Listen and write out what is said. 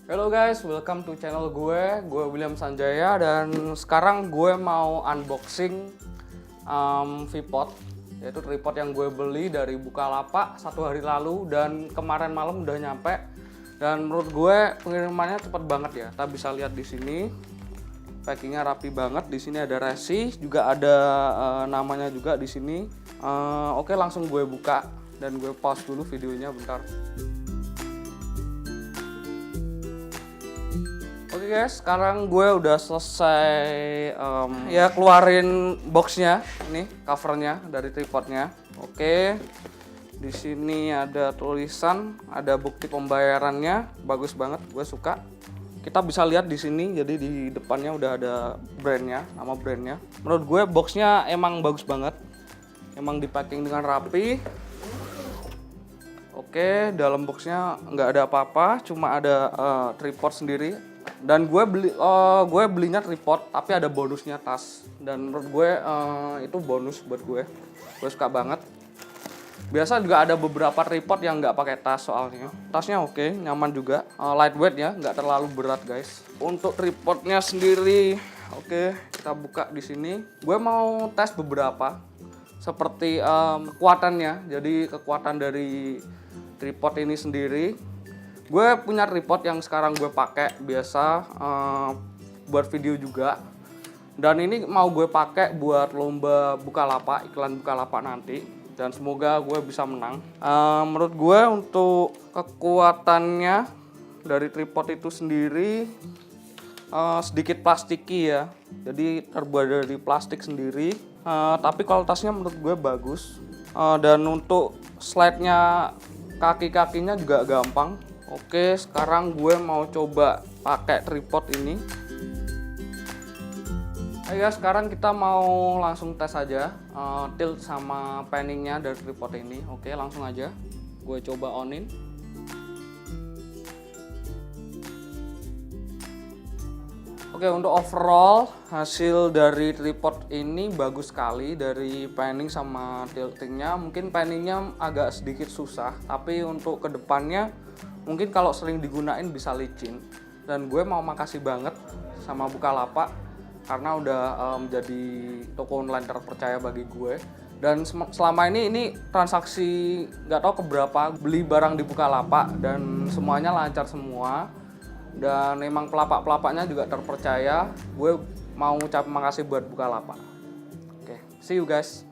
Halo guys, welcome to channel gue William Sanjaya, dan sekarang gue mau unboxing Vipod, yaitu tripod yang gue beli dari Bukalapak 1 hari lalu dan kemarin malam udah nyampe. Dan menurut gue pengirimannya cepet banget ya. Kita bisa lihat di sini, packingnya rapi banget. Di sini ada resi, juga ada namanya juga di sini. Oke, langsung gue buka dan gue pause dulu videonya bentar. Oke guys, sekarang gue udah selesai ya keluarin boxnya, ini covernya dari tripodnya. Oke, di sini ada tulisan, ada bukti pembayarannya, bagus banget, gue suka. Kita bisa lihat di sini, jadi di depannya udah ada brandnya, nama brandnya. Menurut gue boxnya emang bagus banget, emang dipacking dengan rapi. Oke, dalam boxnya nggak ada apa-apa, cuma ada tripod sendiri. Dan gue belinya tripod tapi ada bonusnya tas, dan menurut gue itu bonus buat gue suka banget. Biasa juga ada beberapa tripod yang nggak pakai tas, soalnya tasnya oke, nyaman juga, lightweight ya, nggak terlalu berat guys. Untuk tripodnya sendiri, oke, kita buka di sini. Gue mau tes beberapa seperti kekuatannya, jadi kekuatan dari tripod ini sendiri. Gue punya tripod yang sekarang gue pakai biasa buat video juga, dan ini mau gue pakai buat lomba Bukalapak, iklan Bukalapak nanti, dan semoga gue bisa menang. Menurut gue untuk kekuatannya dari tripod itu sendiri sedikit plastiki ya, jadi terbuat dari plastik sendiri, tapi kualitasnya menurut gue bagus. Dan untuk slide-nya, kaki-kakinya juga gampang. Oke, sekarang gue mau coba pakai tripod ini. Ayo sekarang kita mau langsung tes aja tilt sama panningnya dari tripod ini. Oke, langsung aja gue coba onin. Oke, untuk overall hasil dari tripod ini bagus sekali, dari panning sama tiltingnya. Mungkin panningnya agak sedikit susah, tapi untuk kedepannya mungkin kalau sering digunain bisa licin. Dan gue mau makasih banget sama Bukalapak karena udah menjadi toko online terpercaya bagi gue. Dan selama ini transaksi nggak tahu keberapa beli barang di Bukalapak, dan semuanya lancar semua. Dan emang pelapak-pelapaknya juga terpercaya. Gue mau ucap makasih buat Bukalapak. Oke, see you guys.